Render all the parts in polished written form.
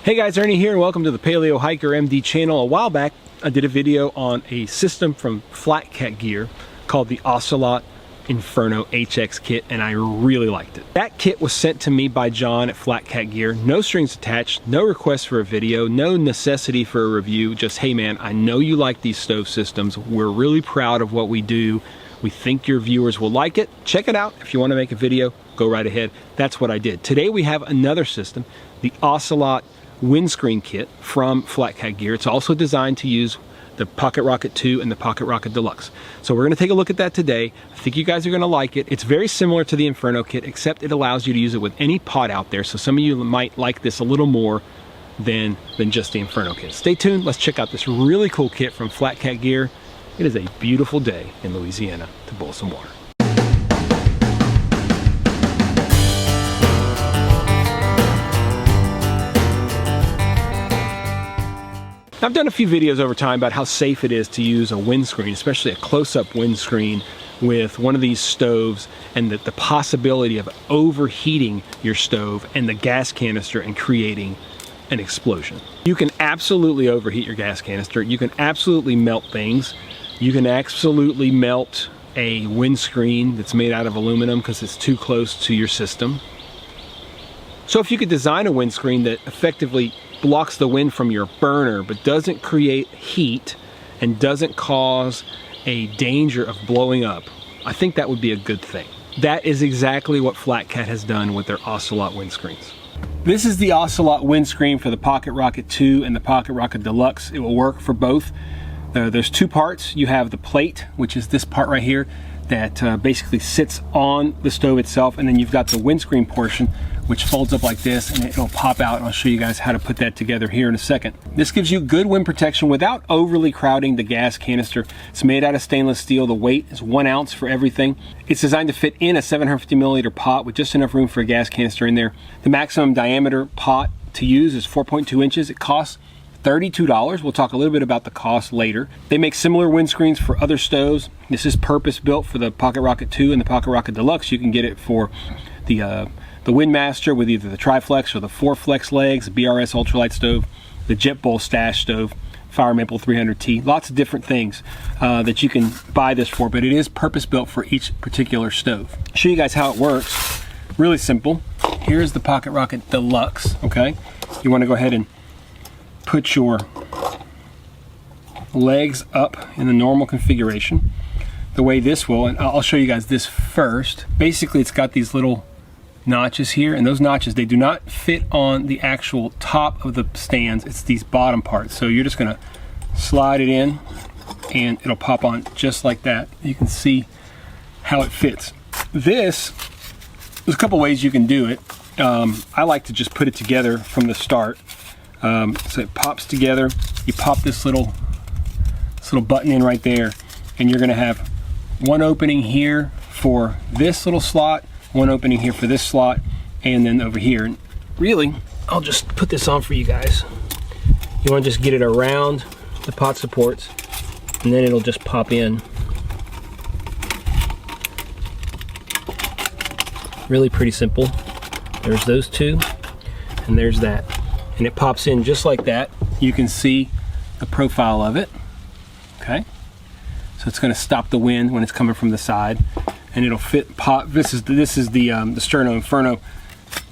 Hey guys, Ernie here and welcome to the Paleo Hiker MD channel. A while back I did a video on a system from Flat Cat Gear called the Oclelot Inferno HX kit, and I really liked it. That kit was sent to me by John at Flat Cat Gear. No strings attached, no request for a video, no necessity for a review. Just, hey man, I know you like these stove systems. We're really proud of what we do. We think your viewers will like it. Check it out. If you want to make a video, go right ahead. That's what I did. Today we have another system, the Oclelot Windscreen kit from Flat Cat Gear. It's also designed to use the Pocket Rocket 2 and the Pocket Rocket Deluxe. So we're going to take a look at that today. I think you guys are going to like it. It's very similar to the Inferno kit, except it allows you to use it with any pot out there. So some of you might like this a little more than just the Inferno kit. Stay tuned. Let's check out this really cool kit from Flat Cat Gear. It is a beautiful day in Louisiana to boil some water. I've done a few videos over time about how safe it is to use a windscreen, especially a close-up windscreen with one of these stoves, and the possibility of overheating your stove and the gas canister and creating an explosion. You can absolutely overheat your gas canister. You can absolutely melt things. You can absolutely melt a windscreen that's made out of aluminum because it's too close to your system. So if you could design a windscreen that effectively blocks the wind from your burner but doesn't create heat and doesn't cause a danger of blowing up, I think that would be a good thing. That is exactly what Flat Cat has done with their Oclelot windscreens. This is the Oclelot windscreen for the Pocket Rocket 2 and the Pocket Rocket Deluxe. It will work for both. There's two parts. You have the plate, which is this part right here that basically sits on the stove itself, and then you've got the windscreen portion which folds up like this and it'll pop out, and I'll show you guys how to put that together here in a second. This gives you good wind protection without overly crowding the gas canister. It's made out of stainless steel. The weight is 1 ounce for everything. It's designed to fit in a 750 milliliter pot with just enough room for a gas canister in there. The maximum diameter pot to use is 4.2 inches. It costs $32. We'll talk a little bit about the cost later. They make similar windscreens for other stoves. This is purpose built for the Pocket Rocket 2 and the Pocket Rocket Deluxe. You can get it for the Windmaster with either the Triflex or the 4Flex legs, the BRS Ultralight stove, the JetBowl Stash stove, Fire Maple 300T. Lots of different things that you can buy this for, but it is purpose built for each particular stove. I'll show you guys how it works. Really simple. Here's the Pocket Rocket Deluxe, okay? You want to go ahead and put your legs up in the normal configuration. The way this will, and I'll show you guys this first. Basically, it's got these little notches here, and those notches, they do not fit on the actual top of the stands. It's these bottom parts. So you're just gonna slide it in and it'll pop on just like that. You can see how it fits. There's a couple ways you can do it. I like to just put it together from the start. So it pops together. You pop this little button in right there, and you're gonna have one opening here for this little slot, one opening here for this slot, and then over here. And really, I'll just put this on for you guys. You want to just get it around the pot supports, and then it'll just pop in. Really pretty simple. There's those two, and there's that. And it pops in just like that. You can see the profile of it, okay? So it's gonna stop the wind when it's coming from the side, and it'll fit pot. This is the Sterno Inferno.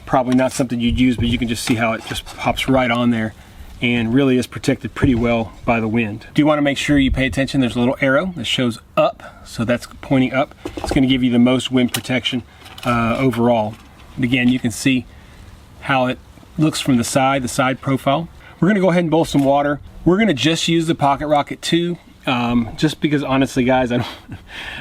Probably not something you'd use, but you can just see how it just pops right on there and really is protected pretty well by the wind. Do you want to make sure you pay attention? There's a little arrow that shows up, so that's pointing up. It's going to give you the most wind protection overall. And again, you can see how it looks from the side profile. We're going to go ahead and boil some water. We're going to just use the Pocket Rocket 2. Just because honestly guys, I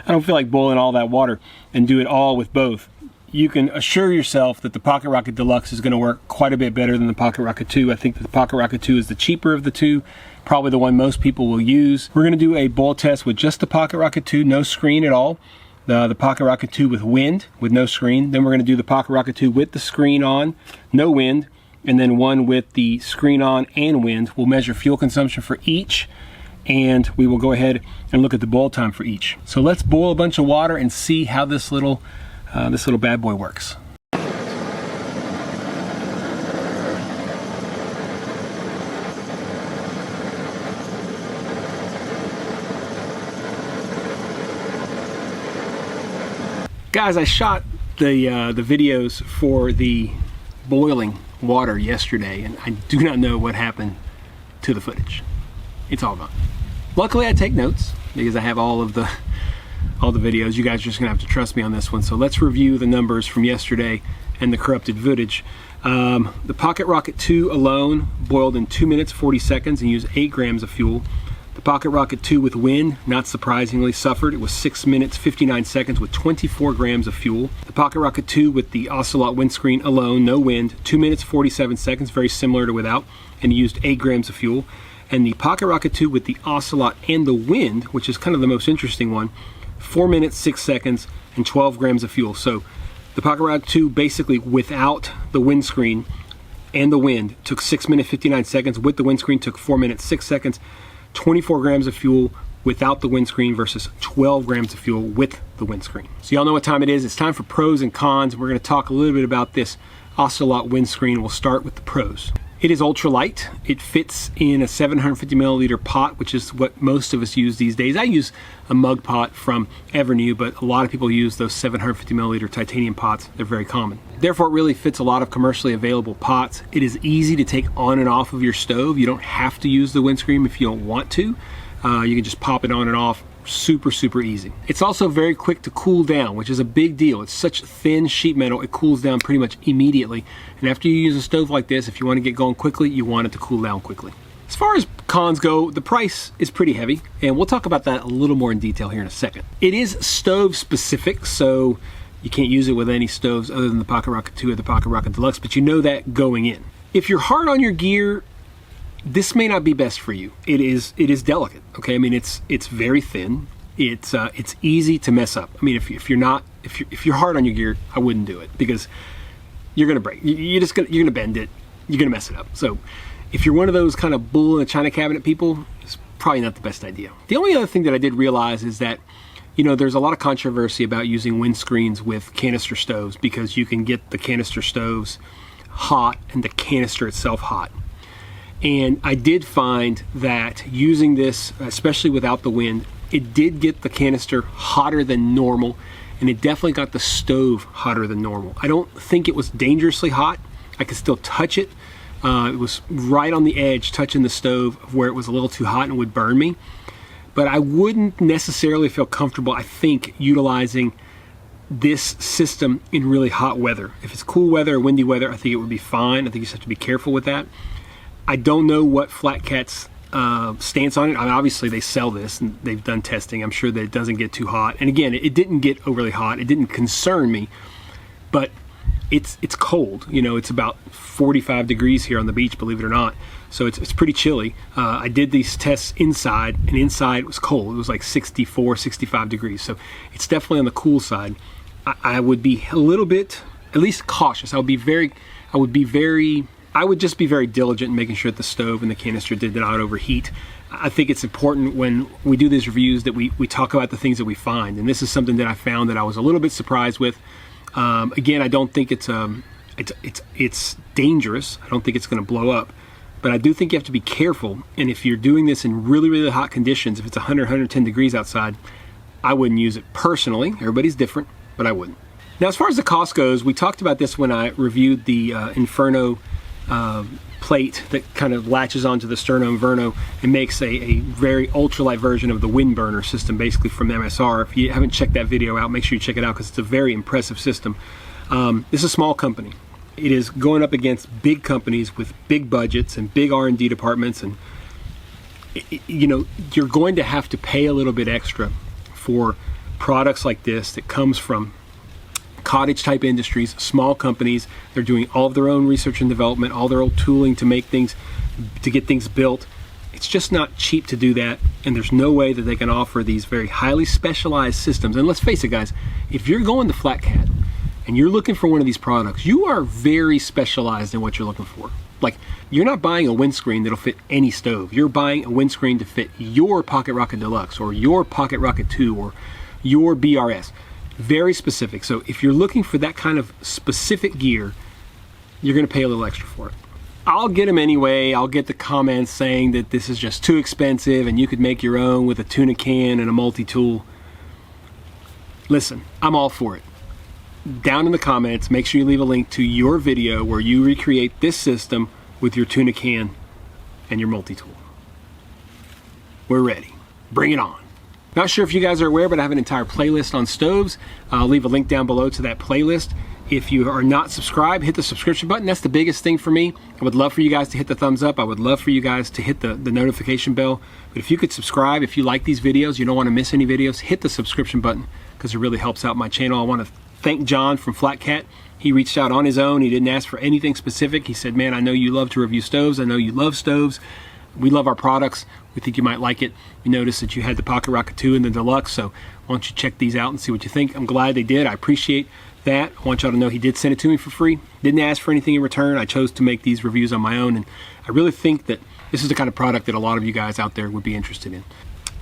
don't feel like boiling all that water and do it all with both. You can assure yourself that the Pocket Rocket Deluxe is going to work quite a bit better than the Pocket Rocket 2. I think that the Pocket Rocket 2 is the cheaper of the two, probably the one most people will use. We're going to do a boil test with just the Pocket Rocket 2, no screen at all. The Pocket Rocket 2 with wind, with no screen. Then we're going to do the Pocket Rocket 2 with the screen on, no wind, and then one with the screen on and wind. We'll measure fuel consumption for each, and we will go ahead and look at the boil time for each. So let's boil a bunch of water and see how this little bad boy works. Guys, I shot the videos for the boiling water yesterday, and I do not know what happened to the footage. It's all gone. Luckily, I take notes because I have all the videos. You guys are just gonna have to trust me on this one. So let's review the numbers from yesterday and the corrupted footage. The Pocket Rocket 2 alone boiled in 2 minutes 40 seconds and used 8 grams of fuel. The Pocket Rocket 2 with wind, not surprisingly, suffered. It was 6 minutes 59 seconds with 24 grams of fuel. The Pocket Rocket 2 with the Oclelot windscreen alone, no wind, 2 minutes 47 seconds, very similar to without, and used 8 grams of fuel. And the Pocket Rocket 2 with the Oclelot and the wind, which is kind of the most interesting one, 4 minutes 6 seconds and 12 grams of fuel. So the Pocket Rocket 2 basically without the windscreen and the wind took 6 minutes 59 seconds. With the windscreen took 4 minutes 6 seconds. 24 grams of fuel without the windscreen versus 12 grams of fuel with the windscreen. So y'all know what time it is. It's time for pros and cons. We're going to talk a little bit about this Oclelot windscreen. We'll start with the pros. It is ultralight. It fits in a 750 milliliter pot, which is what most of us use these days. I use a mug pot from Evernew, but a lot of people use those 750 milliliter titanium pots. They're very common. Therefore, it really fits a lot of commercially available pots. It is easy to take on and off of your stove. You don't have to use the windscreen if you don't want to. You can just pop it on and off. Super, super easy. It's also very quick to cool down, which is a big deal. It's such thin sheet metal, it cools down pretty much immediately. And after you use a stove like this, if you want to get going quickly, you want it to cool down quickly. As far as cons go, the price is pretty heavy, and we'll talk about that a little more in detail here in a second. It is stove specific, so you can't use it with any stoves other than the Pocket Rocket 2 or the Pocket Rocket Deluxe, but you know that going in. If you're hard on your gear, this may not be best for you. It is delicate. Okay, I mean it's very thin. It's easy to mess up. I mean if you're hard on your gear, I wouldn't do it because you're gonna break. You're gonna bend it. You're gonna mess it up. So if you're one of those kind of bull in a china cabinet people, it's probably not the best idea. The only other thing that I did realize is that there's a lot of controversy about using windscreens with canister stoves because you can get the canister stoves hot and the canister itself hot. And I did find that using this, especially without the wind, it did get the canister hotter than normal, and it definitely got the stove hotter than normal. I don't think it was dangerously hot. I could still touch it. It was right on the edge, touching the stove where it was a little too hot and would burn me. But I wouldn't necessarily feel comfortable, I think, utilizing this system in really hot weather. If it's cool weather or windy weather, I think it would be fine. I think you just have to be careful with that. I don't know what Flat Cat's stance on it. I mean, obviously they sell this and they've done testing. I'm sure that it doesn't get too hot. And again, it didn't get overly hot. It didn't concern me, but it's cold. It's about 45 degrees here on the beach, believe it or not. So it's pretty chilly. I did these tests inside, and inside it was cold. It was like 64, 65 degrees. So it's definitely on the cool side. I would be a little bit, at least cautious. I would just be very diligent in making sure that the stove and the canister did not overheat. I think it's important when we do these reviews that we talk about the things that we find. And this is something that I found that I was a little bit surprised with. Again, I don't think it's dangerous. I don't think it's going to blow up. But I do think you have to be careful. And if you're doing this in really, really hot conditions, if it's 100, 110 degrees outside, I wouldn't use it personally. Everybody's different, but I wouldn't. Now, as far as the cost goes, we talked about this when I reviewed the Inferno plate that kind of latches onto the Sterno-Inverno and makes a very ultralight version of the wind burner system, basically from MSR. If you haven't checked that video out, make sure you check it out because it's a very impressive system. This is a small company. It is going up against big companies with big budgets and big R&D departments, and you're going to have to pay a little bit extra for products like this that comes from cottage type industries, small companies. They're doing all of their own research and development, all their own tooling to make things, to get things built. It's just not cheap to do that, and there's no way that they can offer these very highly specialized systems. And let's face it, guys, if you're going to Flat Cat and you're looking for one of these products, you are very specialized in what you're looking for. Like, you're not buying a windscreen that'll fit any stove. You're buying a windscreen to fit your Pocket Rocket Deluxe or your Pocket Rocket 2 or your BRS. Very specific. So if you're looking for that kind of specific gear, you're going to pay a little extra for it. I'll get them anyway. I'll get the comments saying that this is just too expensive and you could make your own with a tuna can and a multi-tool. Listen, I'm all for it. down in the comments, make sure you leave a link to your video where you recreate this system with your tuna can and your multi-tool. We're ready. Bring it on. Not sure if you guys are aware, but I have an entire playlist on stoves. I'll leave a link down below to that playlist. If you are not subscribed, hit the subscription button. That's the biggest thing for me. I would love for you guys to hit the thumbs up. I would love for you guys to hit the notification bell. But if you could subscribe, if you like these videos, you don't want to miss any videos, hit the subscription button because it really helps out my channel. I want to thank John from Flat Cat. He reached out on his own. He didn't ask for anything specific. He said, man, I know you love to review stoves. I know you love stoves. We love our products. We think you might like it. We noticed that you had the Pocket Rocket 2 and the Deluxe, so why don't you check these out and see what you think. I'm glad they did. I appreciate that. I want y'all to know he did send it to me for free. Didn't ask for anything in return. I chose to make these reviews on my own, and I really think that this is the kind of product that a lot of you guys out there would be interested in.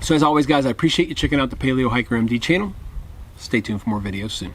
So as always, guys, I appreciate you checking out the Paleo Hiker MD channel. Stay tuned for more videos soon.